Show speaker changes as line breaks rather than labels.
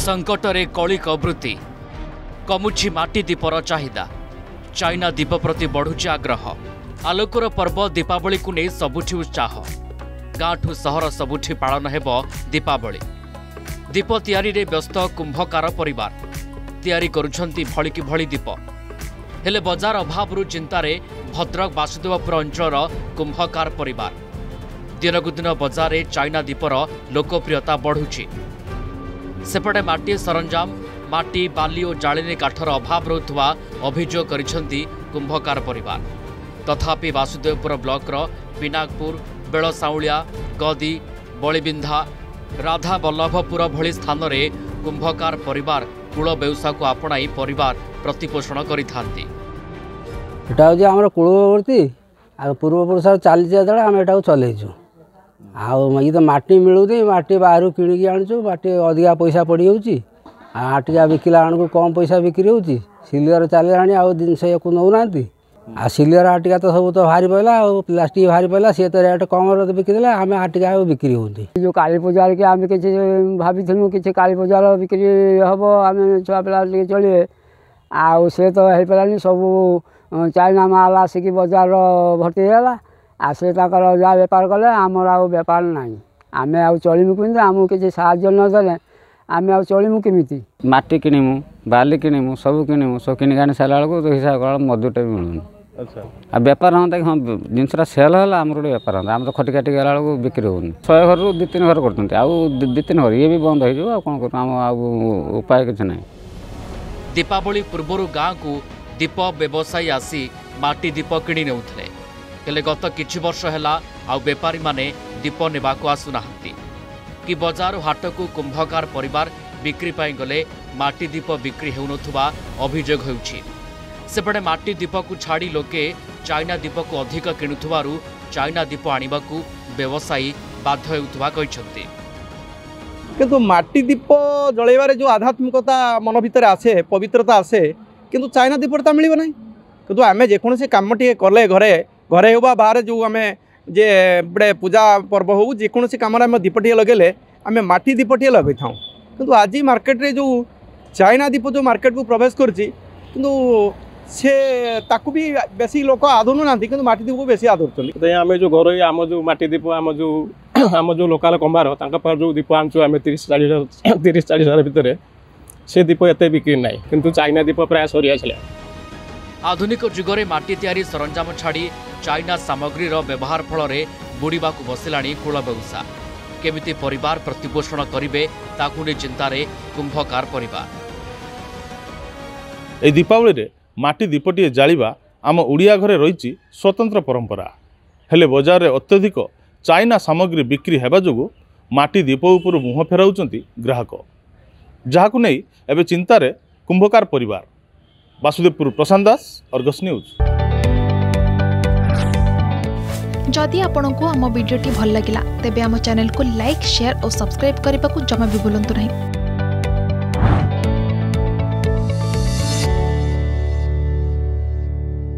संकटरे कलिक वृत्ति कमुछि माटी दीपर चाहिदा चाइना दीप प्रति बढ़ुछि आग्रह आलोकर पर्व दीपावली को नहीं सबुठी उत्साह गाँठू सहर सबुठी पालन हेब दीपावली दीप तैयारी रे व्यस्त कुंभकार परिवार तैयारी करुछंती भलिकी भली दीप हेले बजार अभाव चिंतारे भद्रक वासुदेवपुर अंचल कुंभकार परिवार दिनकु दिन बजार रे चाइना दीपर लोकप्रियता बढ़ुछि सेपटे माटी सरंजाम माटी बाली और जाळेनी काठर अभाव रहुथुवा अभियोग करिसंती कुंभकार परिवार तथापि वासुदेवपुर ब्लॉक पिनाकपुर बेलसाउलिया गदी बलिबिंधा राधा वल्लभपुर भली स्थान रे कुंभकार परिवार कूल व्यवसाय को आपणाई परिवार प्रतिपोषण करिथांती
एटा जे हमर कूलवर्ती आ पूर्वपुरुष चली जेतले हम एटा चलेछु आ तो माटी मिलूनी माटी बाहर किणिकी आणुछु माटी अधिका पैसा पड़ जाऊँगी आटिका बिकिला आणु कम पैसा बिक्री होची सिलियर चलिलानी आ जिनस को नौना आ सिलियर आटिका तो सब तो बाहरी पड़ा आ प्लास्टिक बाहरी पड़ा सी तो रेट कम बिक्री आम आटिका बिक्री होती जो काली पूजा के आम कि भाभी कि काली पूजार बिक्री हम आम छुआ पिला चलिए आ सी तो हो पारानी सब चाइना माल आसिक बजार भर्ती है आ से जहाँ बेपार कले आमर आ बेपार ना आम आ चलमु कमी आमको किसी साहाय्य नदेले आम आ चलमु केमी माटी किणमु बाली किणमु सब किणमु सब किणी आनी सारा बेलू तो हिसाब कर मजदूरटा भी मिलूनी आ बेपार हाँ हाँ जिनसा सेल है आम गोटे बेपार हाँ आम तो खटी खाटी गला बेलू बिक्री होनी 100 घर रू 2-3 घर करते आउ 2-3 घर ये भी बंद हो कौन कर उपाय किसी ना
दीपावली पूर्वर गाँव को दीप व्यवसायी आसी माटी दीप किणी नेउथले हेले गत किछि वर्ष हैला आउ बेपारी माने दीप नेबाको आसुना कि बजार हाट को कुंभकार परिवार बिक्री पाई गले माटी दीप बिक्री हेउनथुवा अभियोग हेउछि सेपटे माटी दीप को छाड़ी लोके चाइना दीप को अधिक किणुथुवारु चाइना दीप आनिबाकू व्यवसायी बाध्य हेउथुवा कहिसंती
किंतु माटी दीप जळेबारे जो आध्यात्मिकता मन भितर आसे पवित्रता आसे किंतु चाइना दीपटा मिलिबो नै किंतु आमे जेकोनोसी कामटी कले घरे घरे हो बाहर जो आम जे बड़े पूजा पर्व हो जेकोसी कम दीपटे लगे आम माटी दीपटे लगे था किंतु आज मार्केट रे जो चाइना दीप जो मार्केट को प्रवेश करछि किंतु से ताकू भी बेसी लोक आदुनु ना किंतु माटी दीप को बेसी आदुरछन
आम जो घर आम जो माटी दीप आम जो लोकल कंबार जो दीप आनचु आम 30-40 हजार भितर से दीप एत बिक्री ना किंतु चाइना दीप प्राय सरी आसला
आधुनिक जुगरे माटी तैयारी सरंजाम छाड़ी चाइना सामग्रीर व्यवहार फल बुड़ीबा बसिलाणी कूल व्यवसाय केमिति परिवार प्रतिपोषण करिवे ताकु नै चिंतारे कुंभकार परिवार
ए दीपावली रे माटी दीपटी जालिबा आम ओडिया घरे रही स्वतंत्र परंपरा हेले बजार रे अत्यधिक चाइना सामग्री बिक्री हेबा जोगु माटी दीप उपर मुह फेराउचंती ग्राहक जहाकु नै एबे चिंतारे कुंभकार परिवार वासुदेवपुर प्रशांत दास अर्गस न्यूज
जदि आपंक आम भिडी भल लगा तेब आम चैनल को लाइक शेयर और सब्सक्राइब करने को जमा भी भूलु नहीं।